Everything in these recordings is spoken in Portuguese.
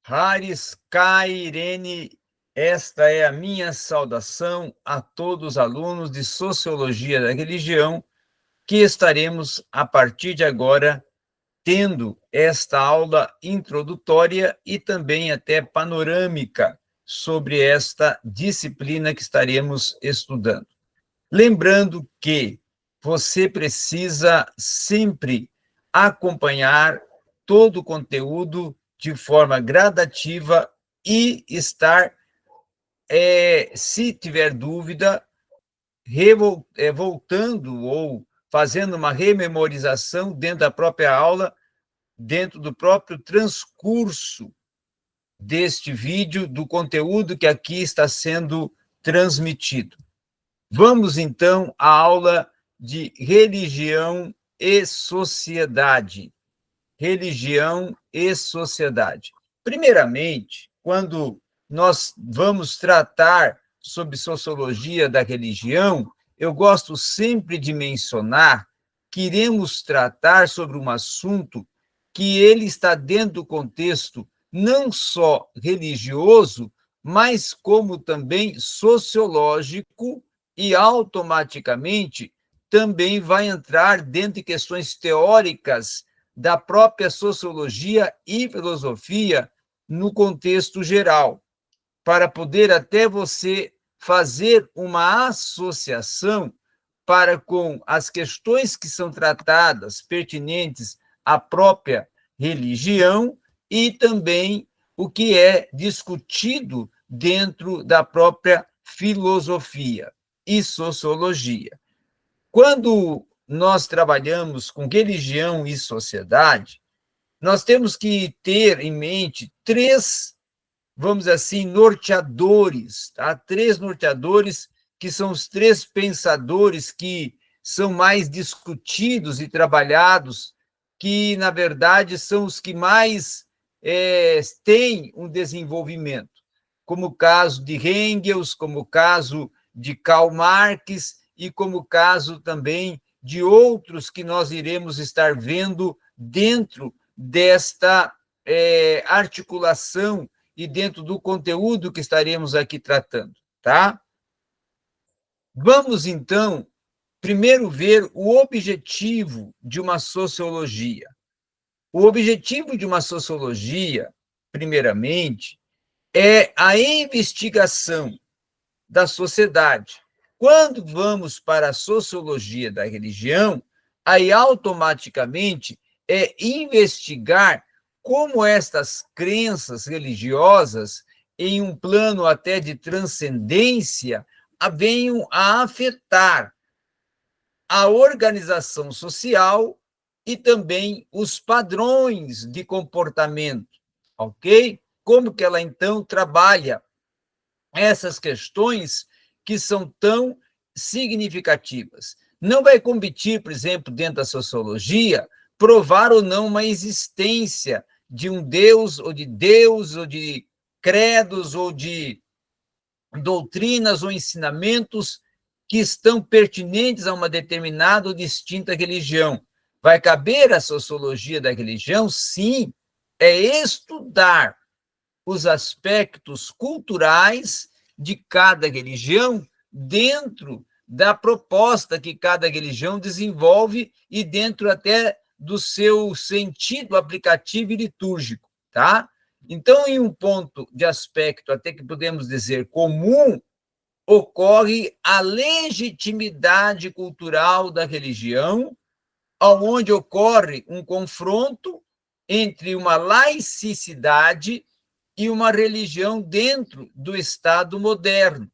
Haris, Kai, Irene, esta é a minha saudação a todos os alunos de Sociologia da Religião que estaremos, a partir de agora, tendo esta aula introdutória e também até panorâmica sobre esta disciplina que estaremos estudando. Lembrando que você precisa sempre acompanhar todo o conteúdo de forma gradativa e estar, se tiver dúvida, voltando ou fazendo uma rememorização dentro da própria aula, dentro do próprio transcurso deste vídeo, do conteúdo que aqui está sendo transmitido. Vamos, então, à aula de religião e sociedade. Religião e sociedade. Primeiramente, quando nós vamos tratar sobre sociologia da religião, eu gosto sempre de mencionar que iremos tratar sobre um assunto que ele está dentro do contexto não só religioso, mas como também sociológico e automaticamente também vai entrar dentro de questões teóricas da própria sociologia e filosofia no contexto geral, para poder até você fazer uma associação para com as questões que são tratadas pertinentes à própria religião e também o que é discutido dentro da própria filosofia e sociologia. Quando nós trabalhamos com religião e sociedade, nós temos que ter em mente três, vamos dizer assim, norteadores, tá? Três norteadores que são os três pensadores que são mais discutidos e trabalhados, que, na verdade, são os que mais têm um desenvolvimento, como o caso de Engels, como o caso de Karl Marx e como o caso também de outros que nós iremos estar vendo dentro desta articulação e dentro do conteúdo que estaremos aqui tratando, tá? Vamos, então, primeiro ver o objetivo de uma sociologia. O objetivo de uma sociologia, primeiramente, é a investigação da sociedade. Quando vamos para a sociologia da religião, aí automaticamente é investigar como estas crenças religiosas, em um plano até de transcendência, venham a afetar a organização social e também os padrões de comportamento, ok? Como que ela, então, trabalha essas questões que são tão significativas. Não vai competir, por exemplo, dentro da sociologia, provar ou não uma existência de um Deus, ou de credos, ou de doutrinas ou ensinamentos que estão pertinentes a uma determinada ou distinta religião. Vai caber à sociologia da religião? Sim, é estudar os aspectos culturais de cada religião dentro da proposta que cada religião desenvolve e dentro até do seu sentido aplicativo e litúrgico, tá? Então, em um ponto de aspecto até que podemos dizer comum, ocorre a legitimidade cultural da religião, onde ocorre um confronto entre uma laicidade e uma religião dentro do Estado moderno,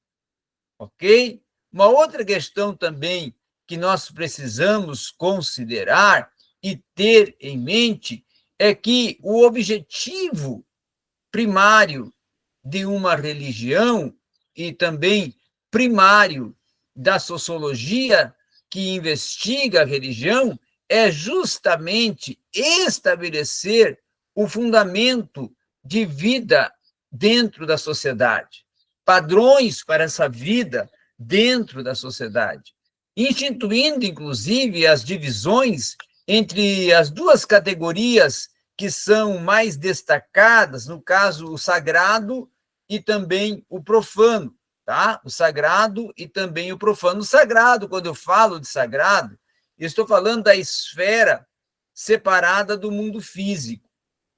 ok? Uma outra questão também que nós precisamos considerar e ter em mente é que o objetivo primário de uma religião e também primário da sociologia que investiga a religião é justamente estabelecer o fundamento de vida dentro da sociedade, padrões para essa vida dentro da sociedade, instituindo, inclusive, as divisões entre as duas categorias que são mais destacadas, no caso, o sagrado e também o profano, tá? O sagrado e também o profano. O sagrado, quando eu falo de sagrado, eu estou falando da esfera separada do mundo físico,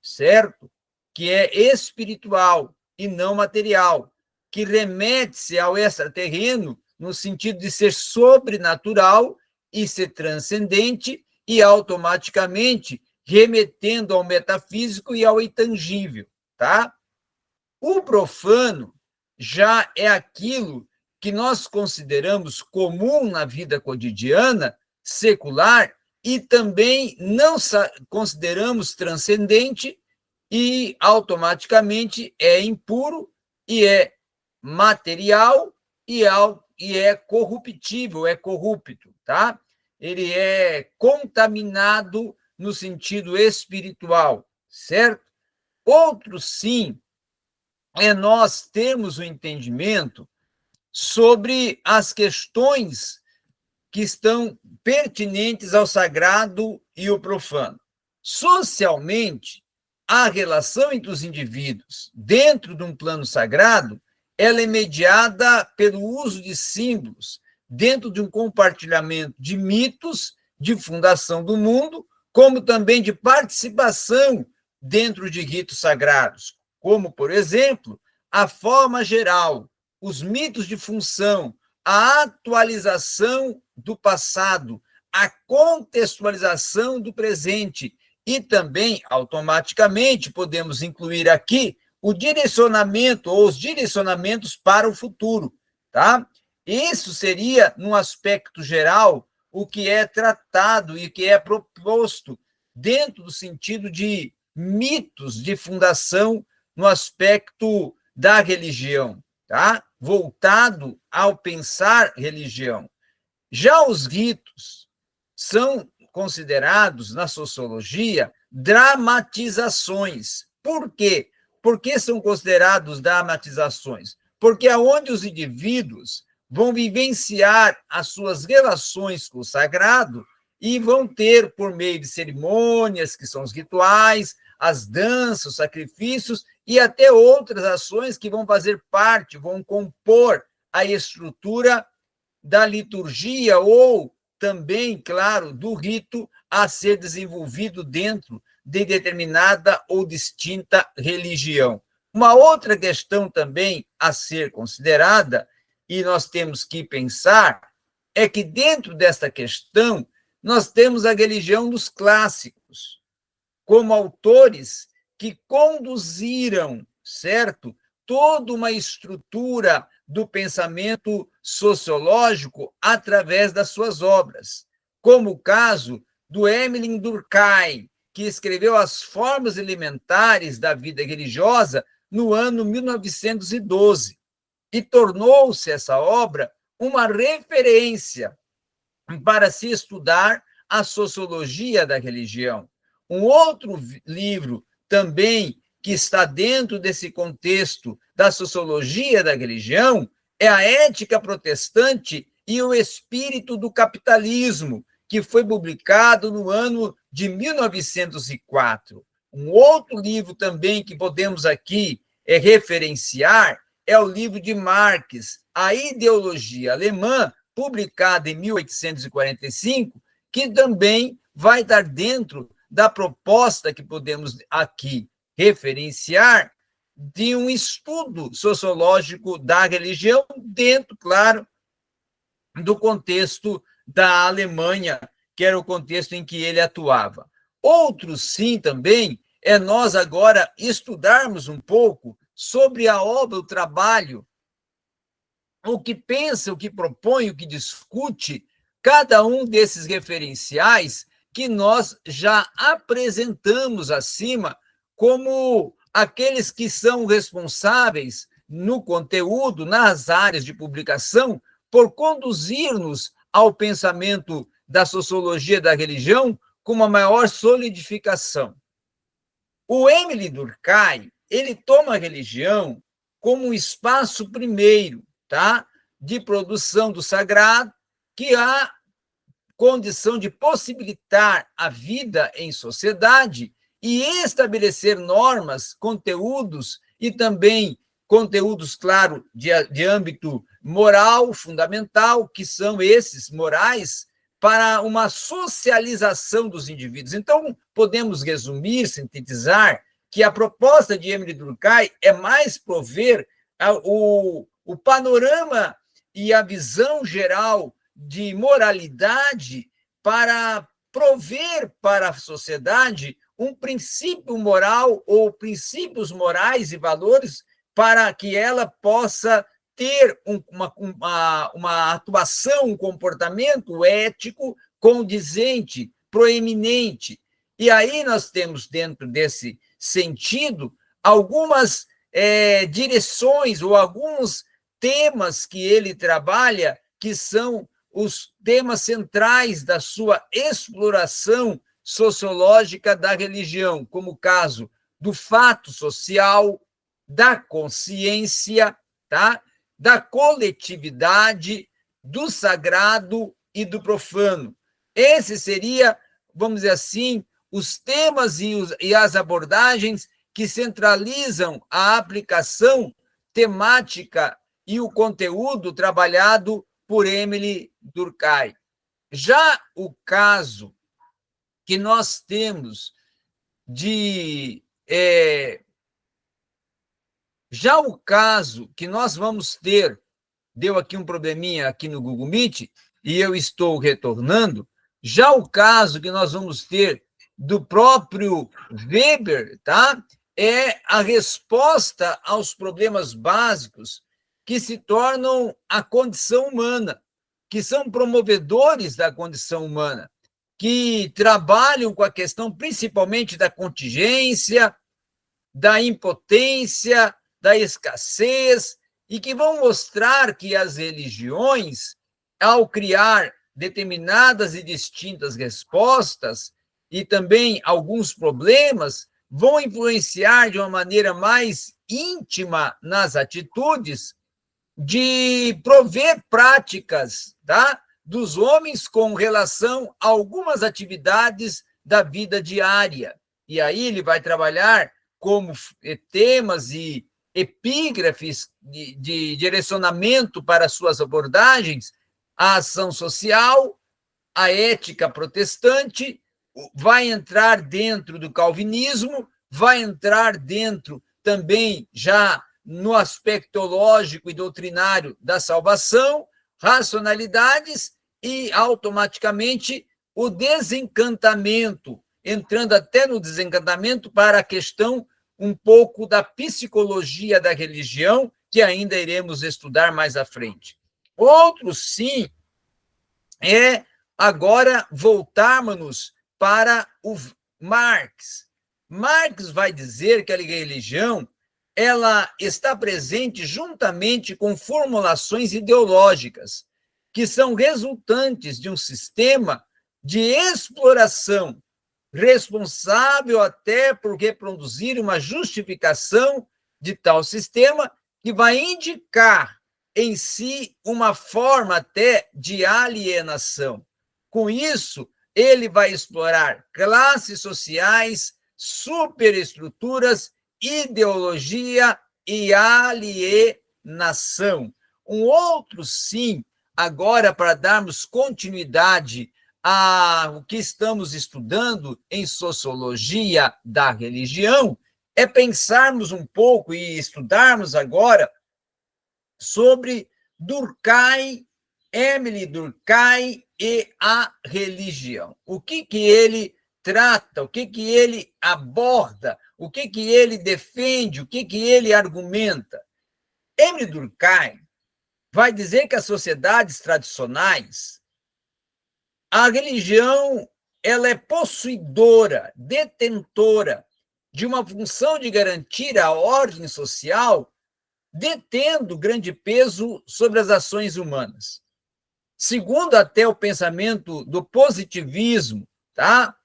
certo? Que é espiritual e não material, que remete-se ao extraterreno no sentido de ser sobrenatural e ser transcendente e automaticamente remetendo ao metafísico e ao intangível, tá? O profano já é aquilo que nós consideramos comum na vida cotidiana, secular, e também não consideramos transcendente e automaticamente é impuro e é material e é corruptível, é corrupto, tá? Ele é contaminado no sentido espiritual, certo? Outro, sim, é nós termos o entendimento sobre as questões que estão pertinentes ao sagrado e o profano. Socialmente, a relação entre os indivíduos dentro de um plano sagrado, ela é mediada pelo uso de símbolos dentro de um compartilhamento de mitos de fundação do mundo, como também de participação dentro de ritos sagrados, como, por exemplo, a forma geral, os mitos de função, a atualização do passado, a contextualização do presente e também, automaticamente, podemos incluir aqui o direcionamento ou os direcionamentos para o futuro, tá? Isso seria, num aspecto geral, o que é tratado e que é proposto dentro do sentido de mitos de fundação no aspecto da religião, tá? Voltado ao pensar religião. Já os ritos são considerados, na sociologia, dramatizações. Por quê? Por que são considerados dramatizações? Porque é onde os indivíduos vão vivenciar as suas relações com o sagrado e vão ter, por meio de cerimônias, que são os rituais, as danças, os sacrifícios e até outras ações que vão fazer parte, vão compor a estrutura da liturgia ou também, claro, do rito a ser desenvolvido dentro de determinada ou distinta religião. Uma outra questão também a ser considerada, e nós temos que pensar, é que dentro desta questão nós temos a religião dos clássicos, como autores que conduziram, certo, toda uma estrutura do pensamento sociológico através das suas obras, como o caso do Emile Durkheim, que escreveu As Formas Elementares da Vida Religiosa no ano 1912, e tornou-se essa obra uma referência para se estudar a sociologia da religião. Um outro livro também que está dentro desse contexto da sociologia da religião é A Ética Protestante e o Espírito do Capitalismo, que foi publicado no ano de 1904. Um outro livro também que podemos aqui referenciar é o livro de Marx, A Ideologia Alemã, publicado em 1845, que também vai estar dentro da proposta que podemos aqui referenciar de um estudo sociológico da religião dentro, claro, do contexto da Alemanha, que era o contexto em que ele atuava. Outro, sim, também, é nós agora estudarmos um pouco sobre a obra, o trabalho, o que pensa, o que propõe, o que discute cada um desses referenciais que nós já apresentamos acima como aqueles que são responsáveis no conteúdo, nas áreas de publicação, por conduzir-nos ao pensamento da sociologia da religião com uma maior solidificação. O Emile Durkheim, ele toma a religião como um espaço primeiro, tá? De produção do sagrado, que há condição de possibilitar a vida em sociedade e estabelecer normas, conteúdos e também conteúdos, claro, de âmbito moral fundamental, que são esses morais, para uma socialização dos indivíduos. Então, podemos resumir, sintetizar, que a proposta de Emile Durkheim é mais prover o panorama e a visão geral de moralidade para prover para a sociedade um princípio moral ou princípios morais e valores para que ela possa ter uma atuação, um comportamento ético condizente, proeminente. E aí nós temos, dentro desse sentido, algumas direções ou alguns temas que ele trabalha, que são os temas centrais da sua exploração sociológica da religião, como o caso do fato social, da consciência, tá? Da coletividade, do sagrado e do profano. Esse seria, vamos dizer assim, os temas e as abordagens que centralizam a aplicação temática e o conteúdo trabalhado por Emile Durkheim. Já o caso que nós temos já o caso que nós vamos ter, deu aqui um probleminha aqui no Google Meet, e eu estou retornando, já o caso que nós vamos ter do próprio Weber, tá? É a resposta aos problemas básicos que se tornam a condição humana, que são promovedores da condição humana, que trabalham com a questão principalmente da contingência, da impotência, da escassez, e que vão mostrar que as religiões, ao criar determinadas e distintas respostas, e também alguns problemas, vão influenciar de uma maneira mais íntima nas atitudes de prover práticas, tá? Dos homens com relação a algumas atividades da vida diária. E aí ele vai trabalhar como temas e epígrafes de direcionamento para suas abordagens, a ação social, a ética protestante, vai entrar dentro do calvinismo, vai entrar dentro também já no aspecto teológico e doutrinário da salvação, racionalidades e, automaticamente, o desencantamento, entrando até no desencantamento para a questão um pouco da psicologia da religião, que ainda iremos estudar mais à frente. Outro, sim, é agora voltarmos para o Marx. Marx vai dizer que a religião ela está presente juntamente com formulações ideológicas, que são resultantes de um sistema de exploração, responsável até por reproduzir uma justificação de tal sistema que vai indicar em si uma forma até de alienação. Com isso, ele vai explorar classes sociais, superestruturas, ideologia e alienação. Um outro, sim, agora para darmos continuidade o que estamos estudando em sociologia da religião, é pensarmos um pouco e estudarmos agora sobre Durkheim, Emile Durkheim e a religião. O que ele trata, o que ele aborda, o que ele defende, o que ele argumenta. Emile Durkheim vai dizer que as sociedades tradicionais, a religião ela é possuidora, detentora de uma função de garantir a ordem social, detendo grande peso sobre as ações humanas. Segundo até o pensamento do positivismo, tá?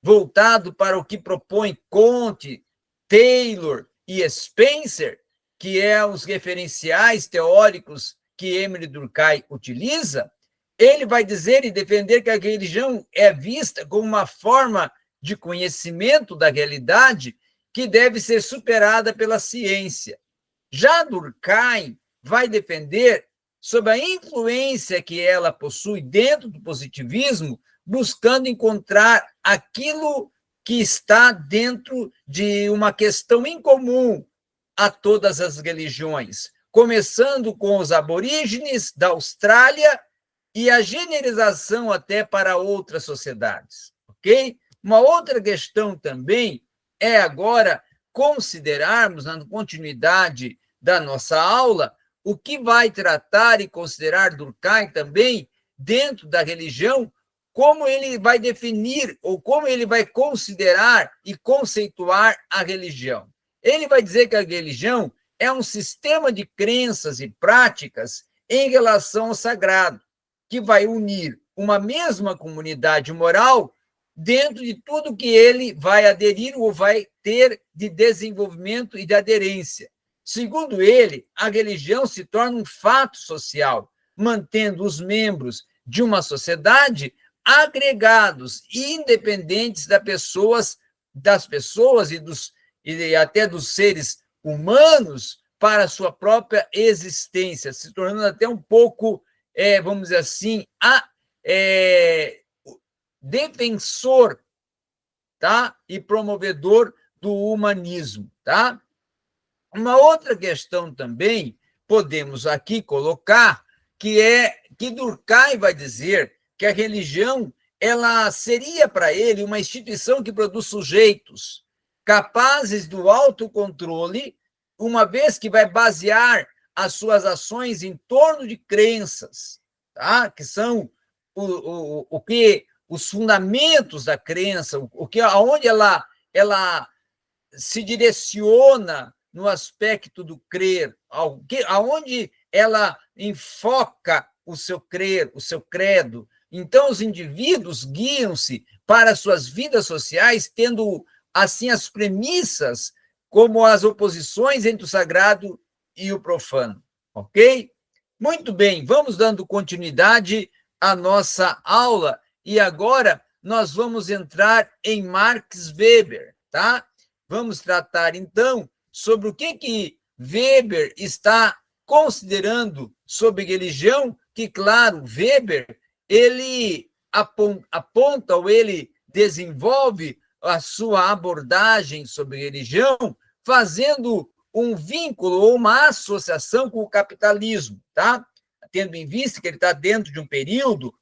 Voltado para o que propõe Comte, Taylor e Spencer, que é os referenciais teóricos que Emile Durkheim utiliza, ele vai dizer e defender que a religião é vista como uma forma de conhecimento da realidade que deve ser superada pela ciência. Já Durkheim vai defender sobre a influência que ela possui dentro do positivismo, buscando encontrar aquilo que está dentro de uma questão incomum a todas as religiões, começando com os aborígenes da Austrália e a generalização até para outras sociedades, ok? Uma outra questão também é agora considerarmos, na continuidade da nossa aula, o que vai tratar e considerar Durkheim também dentro da religião, como ele vai definir ou como ele vai considerar e conceituar a religião. Ele vai dizer que a religião é um sistema de crenças e práticas em relação ao sagrado, que vai unir uma mesma comunidade moral dentro de tudo que ele vai aderir ou vai ter de desenvolvimento e de aderência. Segundo ele, a religião se torna um fato social, mantendo os membros de uma sociedade agregados e independentes das pessoas e até dos seres humanos para a sua própria existência, se tornando até um pouco, vamos dizer assim, defensor, tá? E promovedor do humanismo, tá? Uma outra questão também podemos aqui colocar que é que Durkheim vai dizer que a religião ela seria para ele uma instituição que produz sujeitos capazes do autocontrole, uma vez que vai basear as suas ações em torno de crenças, tá? Que são os fundamentos da crença, aonde ela se direciona no aspecto do crer, aonde ela enfoca o seu crer, o seu credo. Então, os indivíduos guiam-se para suas vidas sociais, tendo, assim, as premissas como as oposições entre o sagrado e o profano, ok? Muito bem, vamos dando continuidade à nossa aula, e agora nós vamos entrar em Max Weber, tá? Vamos tratar, então, sobre o que Weber está considerando sobre religião, que, claro, Weber, ele aponta ou ele desenvolve a sua abordagem sobre religião fazendo um vínculo ou uma associação com o capitalismo, tá? Tendo em vista que ele está dentro de um período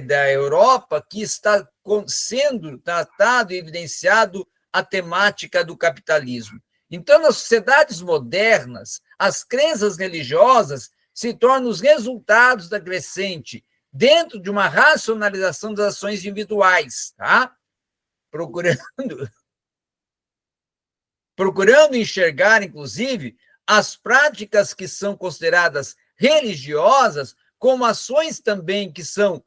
da Europa que está sendo tratado e evidenciado a temática do capitalismo. Então, nas sociedades modernas, as crenças religiosas se tornam os resultados da crescente dentro de uma racionalização das ações individuais, tá? Procurando enxergar, inclusive, as práticas que são consideradas religiosas como ações também que são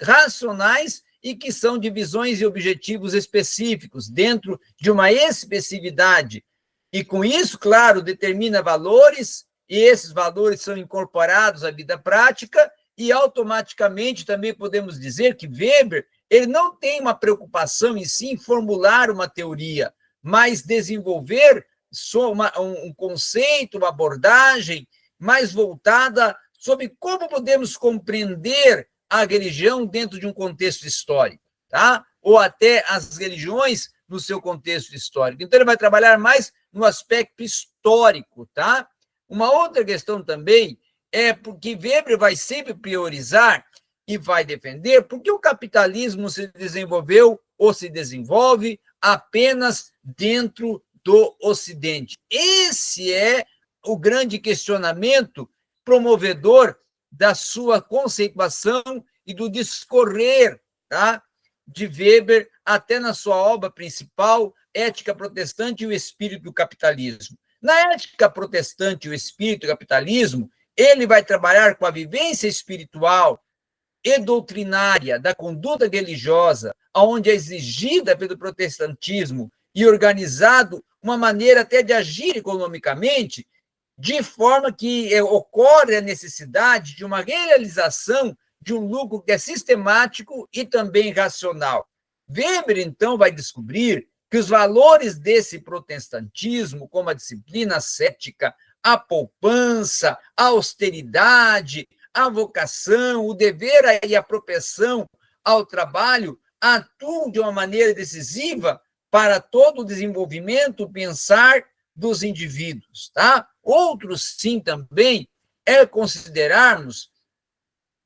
racionais e que são de visões e objetivos específicos dentro de uma expressividade. E, com isso, claro, determina valores, e esses valores são incorporados à vida prática, e automaticamente também podemos dizer que Weber ele não tem uma preocupação em si em formular uma teoria, mas desenvolver um conceito, uma abordagem mais voltada sobre como podemos compreender a religião dentro de um contexto histórico, tá? Ou até as religiões no seu contexto histórico. Então, ele vai trabalhar mais no aspecto histórico, tá? Uma outra questão também é porque Weber vai sempre priorizar e vai defender porque o capitalismo se desenvolveu ou se desenvolve apenas dentro do Ocidente. Esse é o grande questionamento promovedor da sua conceituação e do discorrer, tá? De Weber até na sua obra principal, Ética Protestante e o Espírito do Capitalismo. Na Ética Protestante e o Espírito do Capitalismo, ele vai trabalhar com a vivência espiritual e doutrinária da conduta religiosa, onde é exigida pelo protestantismo e organizado uma maneira até de agir economicamente, de forma que ocorre a necessidade de uma realização de um lucro que é sistemático e também racional. Weber, então, vai descobrir que os valores desse protestantismo, como a disciplina ascética, a poupança, a austeridade, a vocação, o dever e a propensão ao trabalho, atuam de uma maneira decisiva para todo o desenvolvimento, pensar dos indivíduos, tá? Outros, sim, também é considerarmos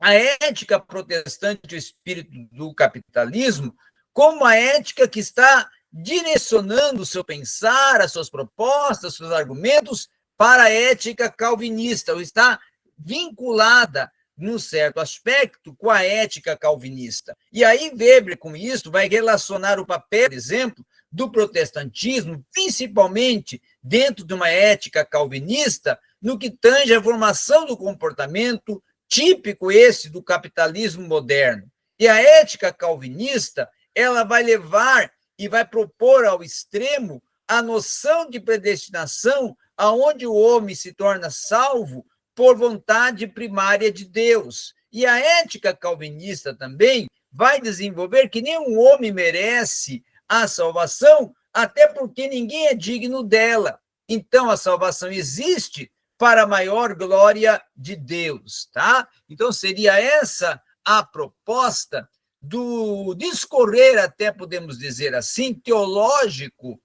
a ética protestante, o espírito do capitalismo, como a ética que está direcionando o seu pensar, as suas propostas, os seus argumentos para a ética calvinista, ou está vinculada, num certo aspecto, com a ética calvinista. E aí Weber, com isso, vai relacionar o papel, por exemplo, do protestantismo, principalmente dentro de uma ética calvinista, no que tange à formação do comportamento típico esse do capitalismo moderno. E a ética calvinista, ela vai levar e vai propor ao extremo a noção de predestinação, aonde o homem se torna salvo por vontade primária de Deus. E a ética calvinista também vai desenvolver que nenhum homem merece a salvação, até porque ninguém é digno dela. Então, a salvação existe para a maior glória de Deus, tá? Então, seria essa a proposta do discorrer, até podemos dizer assim, teológico,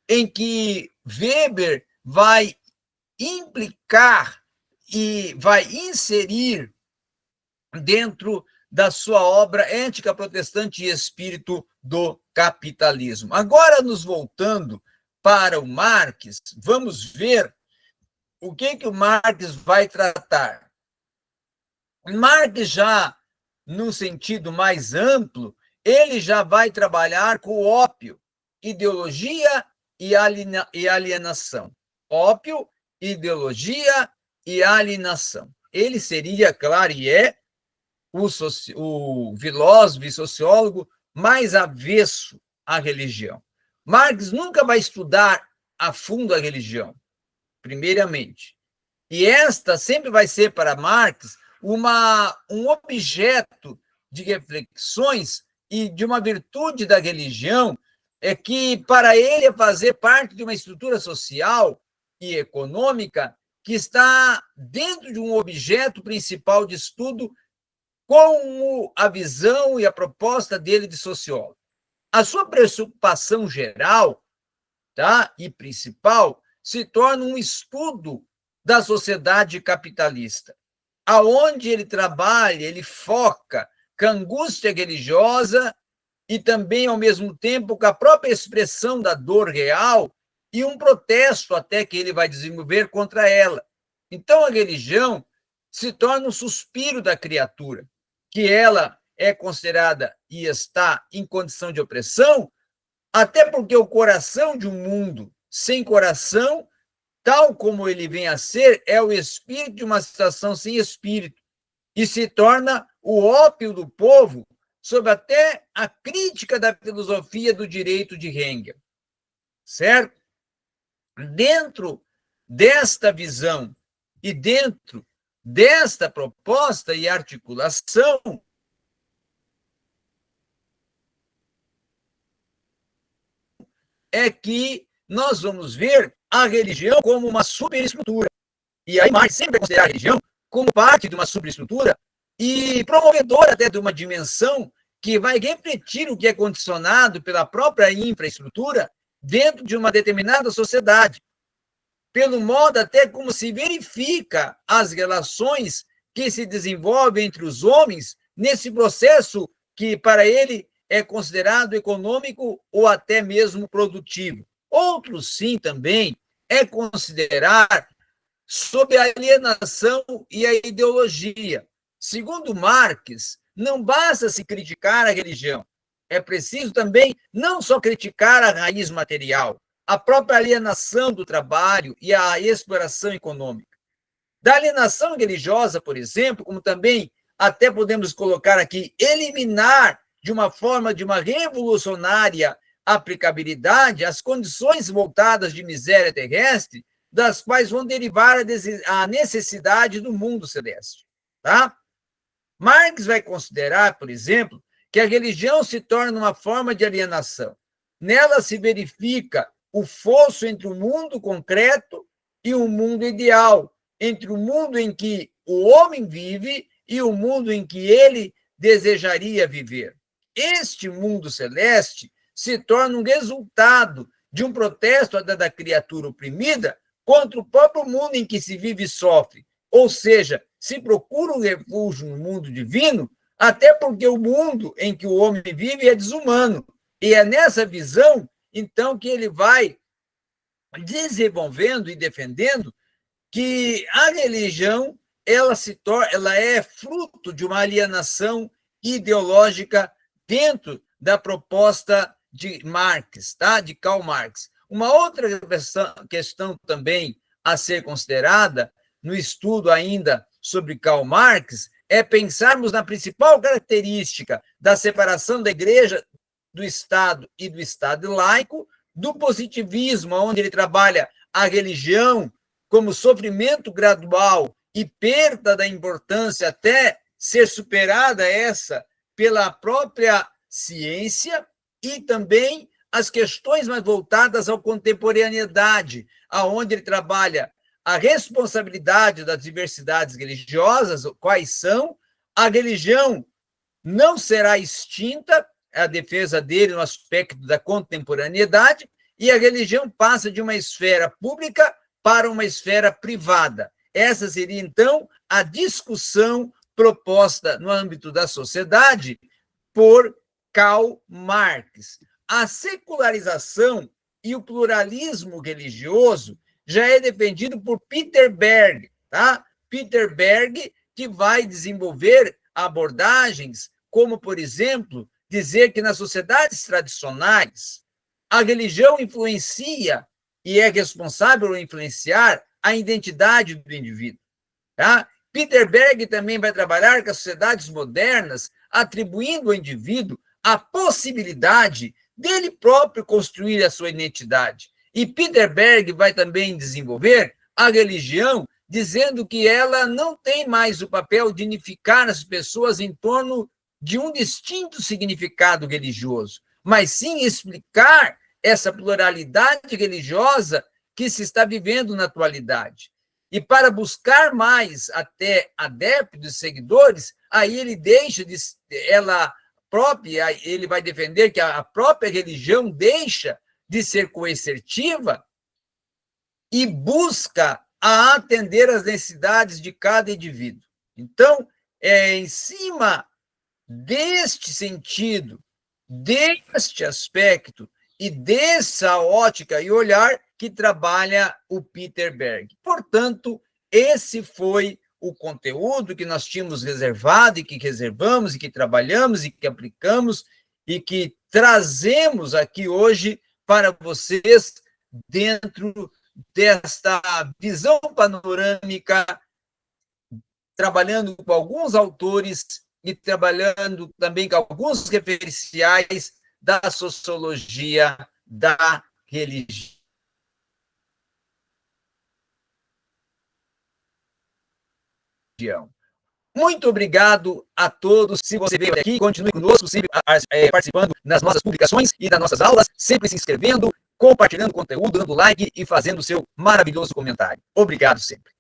em que Weber vai implicar e vai inserir dentro da sua obra Ética Protestante e Espírito do Capitalismo. Agora, nos voltando para o Marx, vamos ver o que o Marx vai tratar. Marx, já no sentido mais amplo, ele já vai trabalhar com o ópio, ideologia e alienação. Ópio, ideologia e alienação. Ele seria, claro, e é o filósofo e sociólogo mais avesso à religião. Marx nunca vai estudar a fundo a religião, primeiramente. E esta sempre vai ser para Marx um objeto de reflexões e de uma virtude da religião, é que para ele é fazer parte de uma estrutura social e econômica que está dentro de um objeto principal de estudo, como a visão e a proposta dele de sociólogo. A sua preocupação geral, tá, e principal se torna um estudo da sociedade capitalista, aonde ele trabalha, ele foca com a angústia religiosa e também, ao mesmo tempo, com a própria expressão da dor real e um protesto até que ele vai desenvolver contra ela. Então, a religião se torna um suspiro da criatura, que ela é considerada e está em condição de opressão, até porque o coração de um mundo sem coração, tal como ele vem a ser, é o espírito de uma situação sem espírito, e se torna o ópio do povo, sob até a crítica da filosofia do direito de Hegel. Certo? Dentro desta visão e dentro desta proposta e articulação, é que nós vamos ver a religião como uma superestrutura. E aí Marx sempre vai considerar a religião como parte de uma superestrutura e promovedora até de uma dimensão que vai refletir o que é condicionado pela própria infraestrutura dentro de uma determinada sociedade, pelo modo até como se verifica as relações que se desenvolvem entre os homens nesse processo que, para ele, é considerado econômico ou até mesmo produtivo. Outros, sim, também é considerar sobre a alienação e a ideologia. Segundo Marx, não basta se criticar a religião, é preciso também não só criticar a raiz material, a própria alienação do trabalho e a exploração econômica. Da alienação religiosa, por exemplo, como também até podemos colocar aqui, eliminar de uma forma de uma revolucionária aplicabilidade as condições voltadas de miséria terrestre, das quais vão derivar a necessidade do mundo celeste. Tá? Marx vai considerar, por exemplo, que a religião se torna uma forma de alienação. Nela se verifica o fosso entre o mundo concreto e o mundo ideal, entre o mundo em que o homem vive e o mundo em que ele desejaria viver. Este mundo celeste se torna um resultado de um protesto da criatura oprimida contra o próprio mundo em que se vive e sofre. Ou seja, se procura um refúgio no mundo divino, até porque o mundo em que o homem vive é desumano. E é nessa visão, então, que ele vai desenvolvendo e defendendo que a religião ela é fruto de uma alienação ideológica dentro da proposta de Marx, tá? De Karl Marx. Uma outra questão também a ser considerada no estudo ainda sobre Karl Marx é pensarmos na principal característica da separação da igreja do Estado e do Estado laico, do positivismo, onde ele trabalha a religião como sofrimento gradual e perda da importância até ser superada essa pela própria ciência, e também as questões mais voltadas à contemporaneidade, aonde ele trabalha a responsabilidade das diversidades religiosas, quais são, a religião não será extinta, a defesa dele no aspecto da contemporaneidade, e a religião passa de uma esfera pública para uma esfera privada. Essa seria, então, a discussão proposta no âmbito da sociedade por Karl Marx. A secularização e o pluralismo religioso já é defendido por Peter Berg, tá? Peter Berg, que vai desenvolver abordagens como, por exemplo, dizer que nas sociedades tradicionais a religião influencia e é responsável por influenciar a identidade do indivíduo, tá? Peter Berg também vai trabalhar com as sociedades modernas, atribuindo ao indivíduo a possibilidade dele próprio construir a sua identidade. E Peter Berg vai também desenvolver a religião, dizendo que ela não tem mais o papel de unificar as pessoas em torno de um distinto significado religioso, mas sim explicar essa pluralidade religiosa que se está vivendo na atualidade. E para buscar mais até adeptos e seguidores, aí ele deixa de ela própria, ele vai defender que a própria religião deixa de ser coercitiva e busca a atender às necessidades de cada indivíduo. Então, é em cima deste sentido, deste aspecto e dessa ótica e olhar que trabalha o Peter Berg. Portanto, esse foi o conteúdo que nós tínhamos reservado e que reservamos e que trabalhamos e que aplicamos e que trazemos aqui hoje para vocês dentro desta visão panorâmica, trabalhando com alguns autores e trabalhando também com alguns referenciais da sociologia da religião. Muito obrigado a todos. Se você veio aqui, continue conosco, sempre participando nas nossas publicações e das nossas aulas, sempre se inscrevendo, compartilhando o conteúdo, dando like e fazendo o seu maravilhoso comentário. Obrigado sempre.